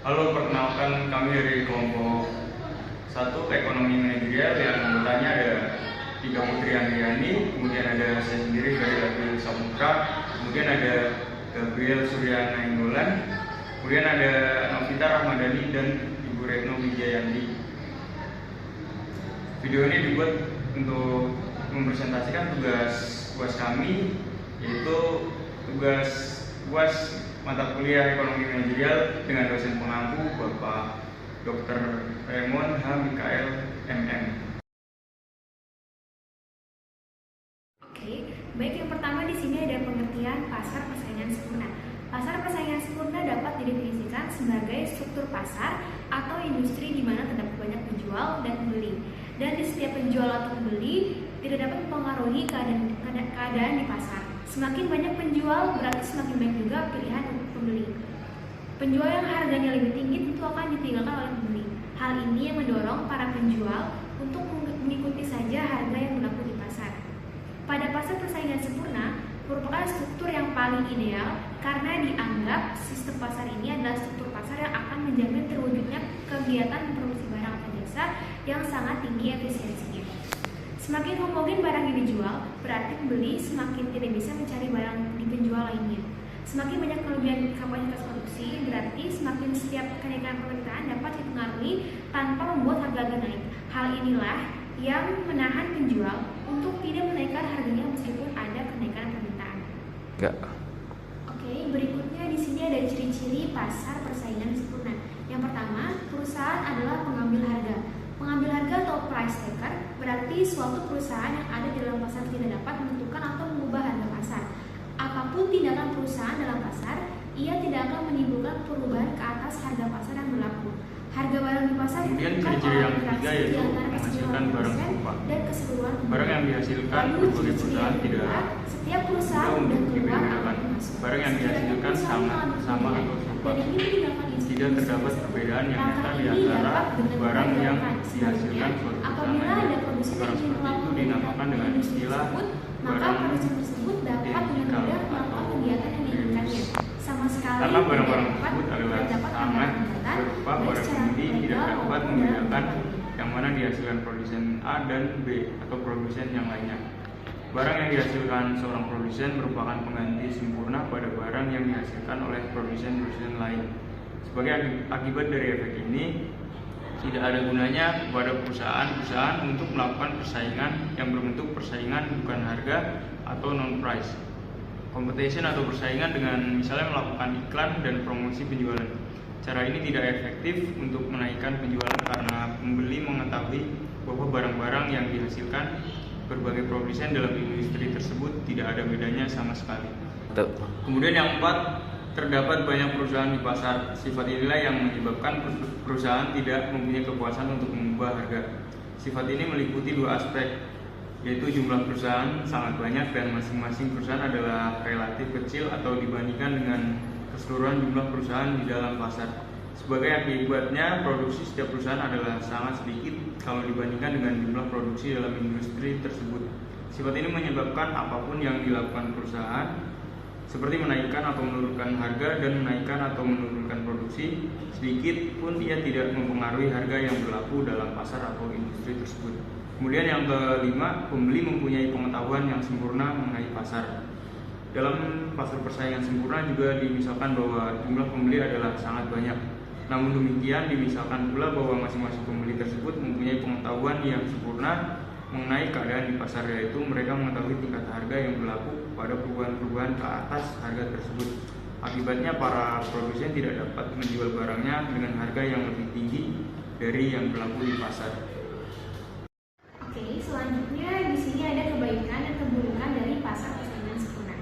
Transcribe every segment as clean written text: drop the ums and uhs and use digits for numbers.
Halo, perkenalkan kami dari kelompok 1 Ekonomi Manajerial yang anggotanya ada Tiga Putri Andriani, kemudian ada saya sendiri dari Gabriel Saputra, kemudian ada Gabriel Suryana Inggolan, kemudian ada Novita Rahmadani dan Ibu Retno Wijayanti. Video ini dibuat untuk mempresentasikan tugas UAS kami, yaitu tugas UAS mata kuliah Ekonomi Manajerial dengan dosen pengampu Bapak Dr. Raymond H. Mikael MM. Oke, baik, yang pertama di sini ada pengertian pasar persaingan sempurna. Pasar persaingan sempurna dapat didefinisikan sebagai struktur pasar atau industri di mana terdapat banyak penjual dan pembeli. Dan di setiap penjual atau pembeli tidak dapat mempengaruhi keadaan di pasar. Semakin banyak penjual berarti semakin banyak juga pilihan untuk pembeli. Penjual yang harganya lebih tinggi tentu akan ditinggalkan oleh pembeli. Hal ini yang mendorong para penjual untuk mengikuti saja harga yang berlaku di pasar. Pada pasar persaingan sempurna merupakan struktur yang paling ideal karena dianggap sistem pasar ini adalah struktur pasar yang akan menjamin terwujudnya kegiatan produksi barang atau jasa yang sangat tinggi efisiensinya. Semakin homogen barang yang dijual, berarti pembeli semakin tidak bisa mencari barang di penjual lainnya. Semakin banyak kelebihan kapasitas produksi, berarti semakin setiap kenaikan permintaan dapat dipengaruhi tanpa membuat harga naik. Hal inilah yang menahan penjual untuk tidak menaikkan harganya meskipun ada kenaikan permintaan. Enggak. Oke, berikutnya di sini ada ciri-ciri pasar persaingan sempurna. Yang pertama, perusahaan adalah pengambil harga. Pengambil harga atau price taker berarti suatu perusahaan yang ada di dalam pasar tidak dapat menentukan atau mengubah harga pasar. Apapun tindakan perusahaan dalam pasar, ia tidak akan menimbulkan perubahan ke atas harga pasar yang berlaku. Harga barang di pasar Kemudian ditentukan ciri-ciri yang oleh ketiga interaksi yaitu di antara menghasilkan barang serupa. dan keseluruhan Barang yang dihasilkan Lalu, berbagai ciri-ciri perusahaan yang tidak kedua, setiap perusahaan mudah dan untuk keluar dibedakan. atau masuk. Barang yang dihasilkan sama atau serupa. Dan ini tindakan Tidak terdapat perbedaan yang nyata di antara barang yang dihasilkan suatu perusahaan apabila ada lainnya. produsen Barang yang ingin seperti itu dinamakan dengan istilah maka barang produsen tersebut dapat dengan mudah melakukan kegiatan yang diinginkannya. Sama sekali karena barang-barang tidak dapat tersebut adalah terdapat sama hambatan berupa baik barang secara pembeli tidak legal dapat maupun membedakan dalam yang mana dihasilkan produsen A dan B atau produsen yang lainnya. Barang yang dihasilkan seorang produsen merupakan pengganti sempurna pada barang yang dihasilkan oleh produsen-produsen lain. Sebagai akibat dari efek ini, tidak ada gunanya kepada perusahaan-perusahaan untuk melakukan persaingan yang berbentuk persaingan bukan harga atau non-price. Competition atau persaingan dengan misalnya melakukan iklan dan promosi penjualan. Cara ini tidak efektif untuk menaikkan penjualan karena pembeli mengetahui bahwa barang-barang yang dihasilkan berbagai produsen dalam industri tersebut tidak ada bedanya sama sekali. Kemudian yang keempat, terdapat banyak perusahaan di pasar. Sifat inilah yang menyebabkan perusahaan tidak mempunyai kekuasaan untuk mengubah harga. Sifat ini meliputi dua aspek, yaitu jumlah perusahaan sangat banyak dan masing-masing perusahaan adalah relatif kecil atau dibandingkan dengan keseluruhan jumlah perusahaan di dalam pasar. Sebagai akibatnya, produksi setiap perusahaan adalah sangat sedikit kalau dibandingkan dengan jumlah produksi dalam industri tersebut. Sifat ini menyebabkan apapun yang dilakukan perusahaan, seperti menaikkan atau menurunkan harga dan menaikkan atau menurunkan produksi, sedikit pun ia tidak mempengaruhi harga yang berlaku dalam pasar atau industri tersebut. Kemudian yang kelima, pembeli mempunyai pengetahuan yang sempurna mengenai pasar. Dalam pasar persaingan sempurna juga dimisalkan bahwa jumlah pembeli adalah sangat banyak. Namun demikian dimisalkan pula bahwa masing-masing pembeli tersebut mempunyai pengetahuan yang sempurna mengenai keadaan di pasar, yaitu mereka mengetahui tingkat harga yang berlaku pada perubahan-perubahan ke atas harga tersebut. Akibatnya para produsen tidak dapat menjual barangnya dengan harga yang lebih tinggi dari yang berlaku di pasar. Oke, selanjutnya di sini ada kebaikan dan keburukan dari pasar persaingan sempurna.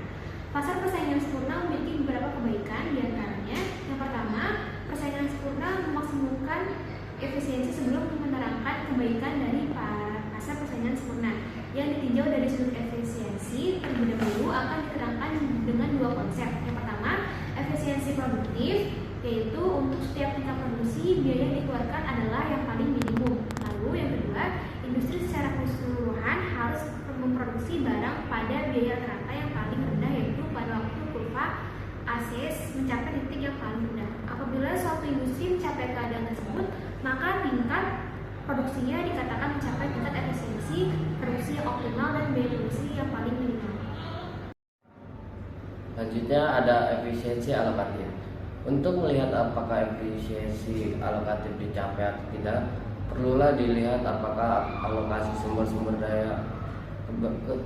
Pasar persaingan sempurna memiliki beberapa kebaikan, diantaranya yang pertama, persaingan sempurna memaksimalkan efisiensi sebelum menerangkan kebaikan dari pasar persaingan sempurna. Yang ditinjau dari sudut efisiensi terlebih dahulu akan diterangkan dengan dua konsep. Yang pertama, efisiensi produktif, yaitu untuk setiap tingkat produksi biaya yang dikeluarkan adalah yang paling minimum. Lalu yang kedua, industri secara keseluruhan harus memproduksi barang pada biaya rata yang paling rendah, yaitu pada waktu kurva ACS mencapai titik yang paling rendah. Apabila suatu industri mencapai keadaan tersebut, maka tingkat produksinya dikatakan mencapai tingkat efisiensi produksi yang optimal dan biaya produksi yang paling minimal. Selanjutnya ada efisiensi alokatif. Untuk melihat apakah efisiensi alokatif dicapai atau tidak, perlulah dilihat apakah alokasi sumber-sumber daya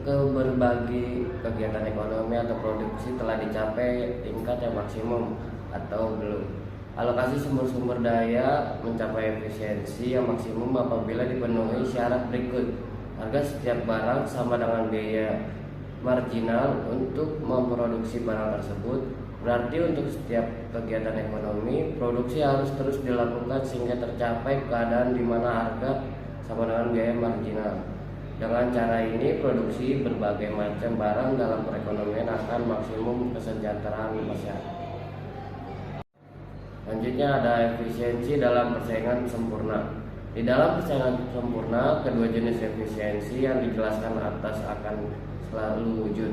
ke berbagai kegiatan ekonomi atau produksi telah dicapai tingkat yang maksimum atau belum. Alokasi sumber-sumber daya mencapai efisiensi yang maksimum apabila dipenuhi syarat berikut. Harga setiap barang sama dengan biaya marginal untuk memproduksi barang tersebut. Berarti untuk setiap kegiatan ekonomi, produksi harus terus dilakukan sehingga tercapai keadaan di mana harga sama dengan biaya marginal. Dengan cara ini, produksi berbagai macam barang dalam perekonomian akan maksimum kesejahteraan masyarakat. Selanjutnya ada efisiensi dalam persaingan sempurna. Di dalam persaingan sempurna, kedua jenis efisiensi yang dijelaskan atas akan selalu wujud.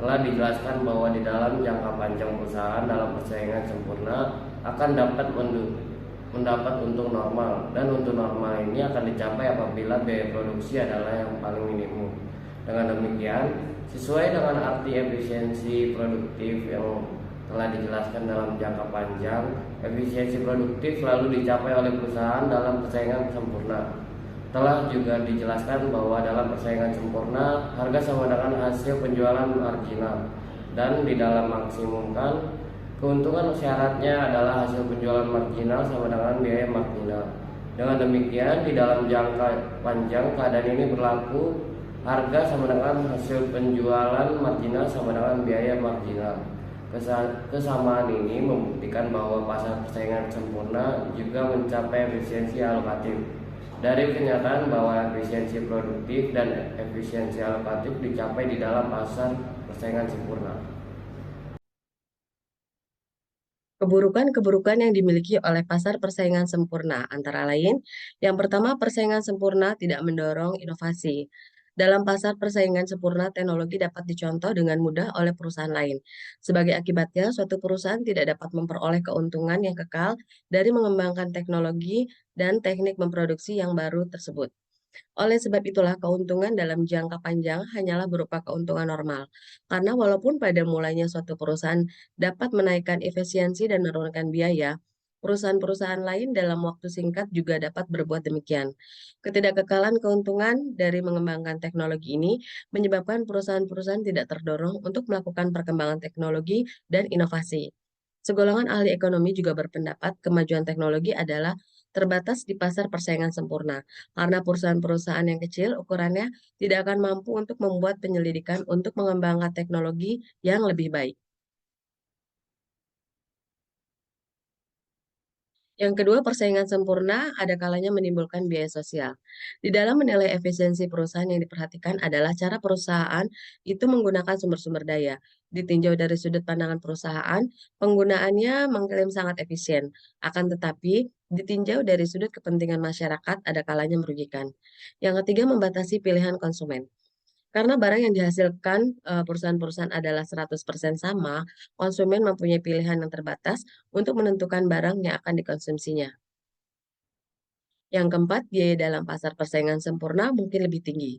Telah dijelaskan bahwa di dalam jangka panjang perusahaan dalam persaingan sempurna akan mendapat untung normal, dan untung normal ini akan dicapai apabila biaya produksi adalah yang paling minimum. Dengan demikian, sesuai dengan arti efisiensi produktif yang telah dijelaskan dalam jangka panjang, efisiensi produktif selalu dicapai oleh perusahaan dalam persaingan sempurna. Telah juga dijelaskan bahwa dalam persaingan sempurna, harga sama dengan hasil penjualan marginal, dan di dalam maksimumkan keuntungan syaratnya adalah hasil penjualan marginal sama dengan biaya marginal. Dengan demikian, di dalam jangka panjang keadaan ini berlaku, harga sama dengan hasil penjualan marginal sama dengan biaya marginal. Kesamaan ini membuktikan bahwa pasar persaingan sempurna juga mencapai efisiensi alokatif. Dari kenyataan bahwa efisiensi produktif dan efisiensi alokatif dicapai di dalam pasar persaingan sempurna. Keburukan-keburukan yang dimiliki oleh pasar persaingan sempurna antara lain, yang pertama, persaingan sempurna tidak mendorong inovasi. Dalam pasar persaingan sempurna, teknologi dapat dicontoh dengan mudah oleh perusahaan lain. Sebagai akibatnya, suatu perusahaan tidak dapat memperoleh keuntungan yang kekal dari mengembangkan teknologi dan teknik memproduksi yang baru tersebut. Oleh sebab itulah, keuntungan dalam jangka panjang hanyalah berupa keuntungan normal. Karena walaupun pada mulanya suatu perusahaan dapat menaikkan efisiensi dan menurunkan biaya, perusahaan-perusahaan lain dalam waktu singkat juga dapat berbuat demikian. Ketidakkekalan keuntungan dari mengembangkan teknologi ini menyebabkan perusahaan-perusahaan tidak terdorong untuk melakukan perkembangan teknologi dan inovasi. Segolongan ahli ekonomi juga berpendapat kemajuan teknologi adalah terbatas di pasar persaingan sempurna, karena perusahaan-perusahaan yang kecil ukurannya tidak akan mampu untuk membuat penyelidikan untuk mengembangkan teknologi yang lebih baik. Yang kedua, persaingan sempurna ada kalanya menimbulkan biaya sosial. Di dalam menilai efisiensi perusahaan yang diperhatikan adalah cara perusahaan itu menggunakan sumber-sumber daya. Ditinjau dari sudut pandangan perusahaan, penggunaannya mengklaim sangat efisien. Akan tetapi, ditinjau dari sudut kepentingan masyarakat ada kalanya merugikan. Yang ketiga, membatasi pilihan konsumen. Karena barang yang dihasilkan perusahaan-perusahaan adalah 100% sama, konsumen mempunyai pilihan yang terbatas untuk menentukan barang yang akan dikonsumsinya. Yang keempat, biaya dalam pasar persaingan sempurna mungkin lebih tinggi.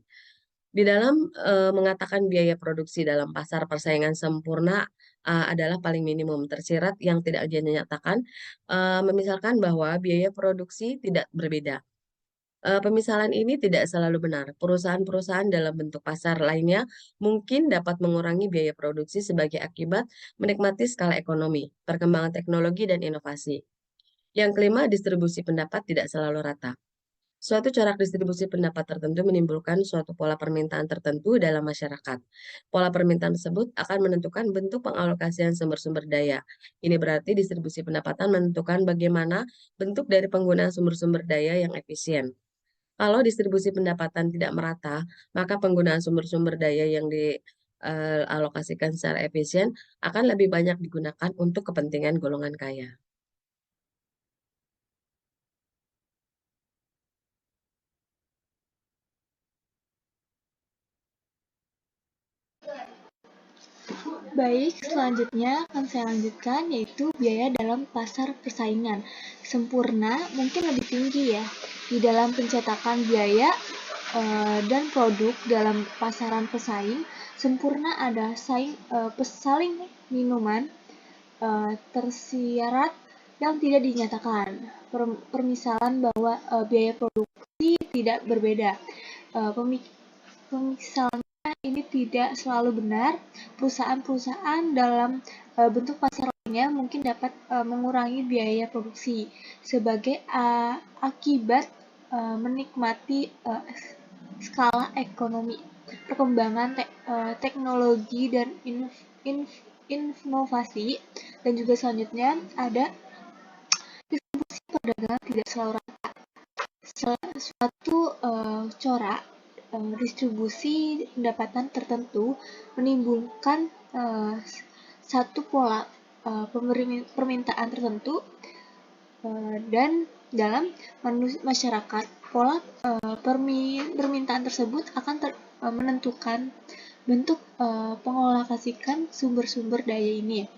Di dalam mengatakan biaya produksi dalam pasar persaingan sempurna adalah paling minimum tersirat yang tidak dinyatakan, memisalkan bahwa biaya produksi tidak berbeda. Pemisalan ini tidak selalu benar. Perusahaan-perusahaan dalam bentuk pasar lainnya mungkin dapat mengurangi biaya produksi sebagai akibat menikmati skala ekonomi, perkembangan teknologi, dan inovasi. Yang kelima, distribusi pendapat tidak selalu rata. Suatu corak distribusi pendapat tertentu menimbulkan suatu pola permintaan tertentu dalam masyarakat. Pola permintaan tersebut akan menentukan bentuk pengalokasian sumber-sumber daya. Ini berarti distribusi pendapatan menentukan bagaimana bentuk dari penggunaan sumber-sumber daya yang efisien. Kalau distribusi pendapatan tidak merata, maka penggunaan sumber-sumber daya yang dialokasikan secara efisien akan lebih banyak digunakan untuk kepentingan golongan kaya. Baik, selanjutnya akan saya lanjutkan yaitu biaya dalam pasar persaingan. Sempurna mungkin lebih tinggi ya di dalam pencetakan biaya dan produk dalam pasaran pesaing. Sempurna ada pesaing minuman tersirat yang tidak dinyatakan. Permisalan bahwa biaya produksi tidak berbeda. Pemisalannya ini tidak selalu benar. Perusahaan-perusahaan dalam bentuk pasar lainnya mungkin dapat mengurangi biaya produksi sebagai akibat menikmati skala ekonomi, perkembangan teknologi dan inovasi, dan juga selanjutnya ada distribusi perdagangan tidak selalu rata. Suatu corak distribusi pendapatan tertentu menimbulkan satu pola permintaan tertentu dan dalam masyarakat pola permintaan tersebut akan menentukan bentuk pengolahkasikan sumber-sumber daya ini.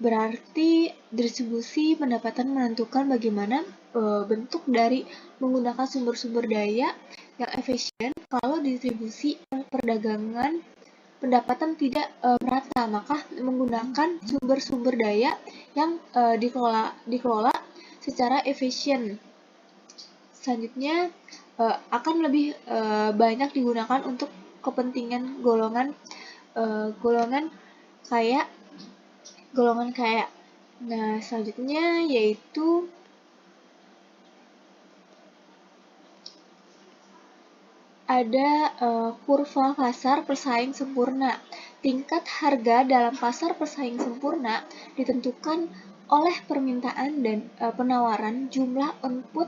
Berarti distribusi pendapatan menentukan bagaimana bentuk dari menggunakan sumber-sumber daya yang efisien. Kalau distribusi perdagangan pendapatan tidak merata, maka menggunakan sumber-sumber daya yang dikelola secara efisien. Selanjutnya akan lebih banyak digunakan untuk kepentingan golongan kaya. Nah, selanjutnya yaitu ada kurva pasar persaing sempurna. Tingkat harga dalam pasar persaing sempurna ditentukan oleh permintaan dan penawaran. Jumlah output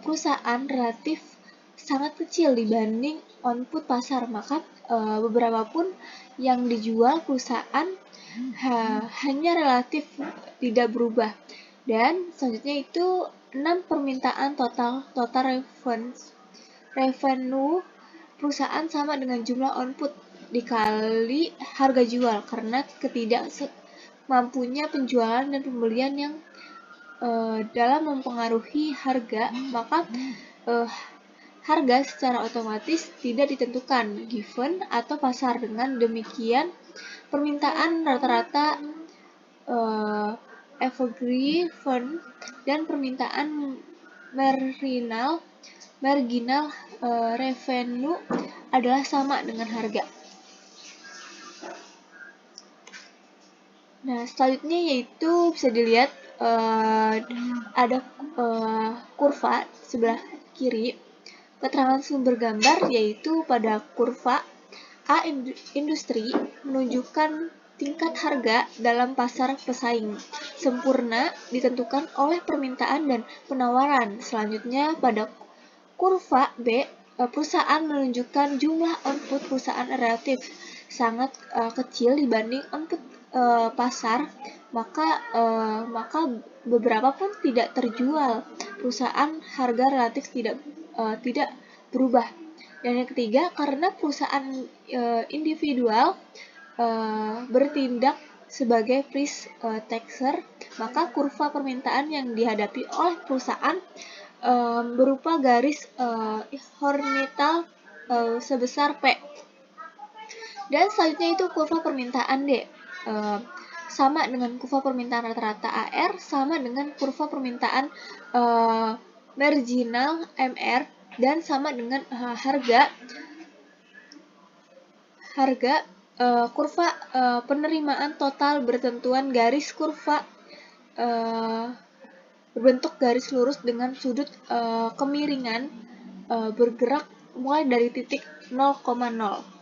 perusahaan relatif sangat kecil dibanding output pasar, maka beberapa pun yang dijual perusahaan hanya relatif tidak berubah. Dan selanjutnya itu 6 permintaan total revenue perusahaan sama dengan jumlah output dikali harga jual, karena ketidakmampunya penjualan dan pembelian yang dalam mempengaruhi harga, maka harga secara otomatis tidak ditentukan given atau pasar. Dengan demikian permintaan rata-rata evergreen dan permintaan marginal revenue adalah sama dengan harga. Nah, selanjutnya yaitu bisa dilihat ada kurva sebelah kiri. Keterangan sumber gambar yaitu pada kurva A industri menunjukkan tingkat harga dalam pasar pesaing. Sempurna ditentukan oleh permintaan dan penawaran. Selanjutnya pada kurva B perusahaan menunjukkan jumlah output perusahaan relatif sangat kecil dibanding output pasar, maka beberapa pun tidak terjual. Perusahaan harga relatif tidak berubah. Dan yang ketiga, karena perusahaan individual bertindak sebagai price taker, maka kurva permintaan yang dihadapi oleh perusahaan berupa garis horizontal sebesar P. Dan selanjutnya itu kurva permintaan D. Sama dengan kurva permintaan rata-rata AR, sama dengan kurva permintaan marginal MR, dan sama dengan kurva penerimaan total bertentuan garis kurva berbentuk garis lurus dengan sudut kemiringan bergerak mulai dari titik 0,0.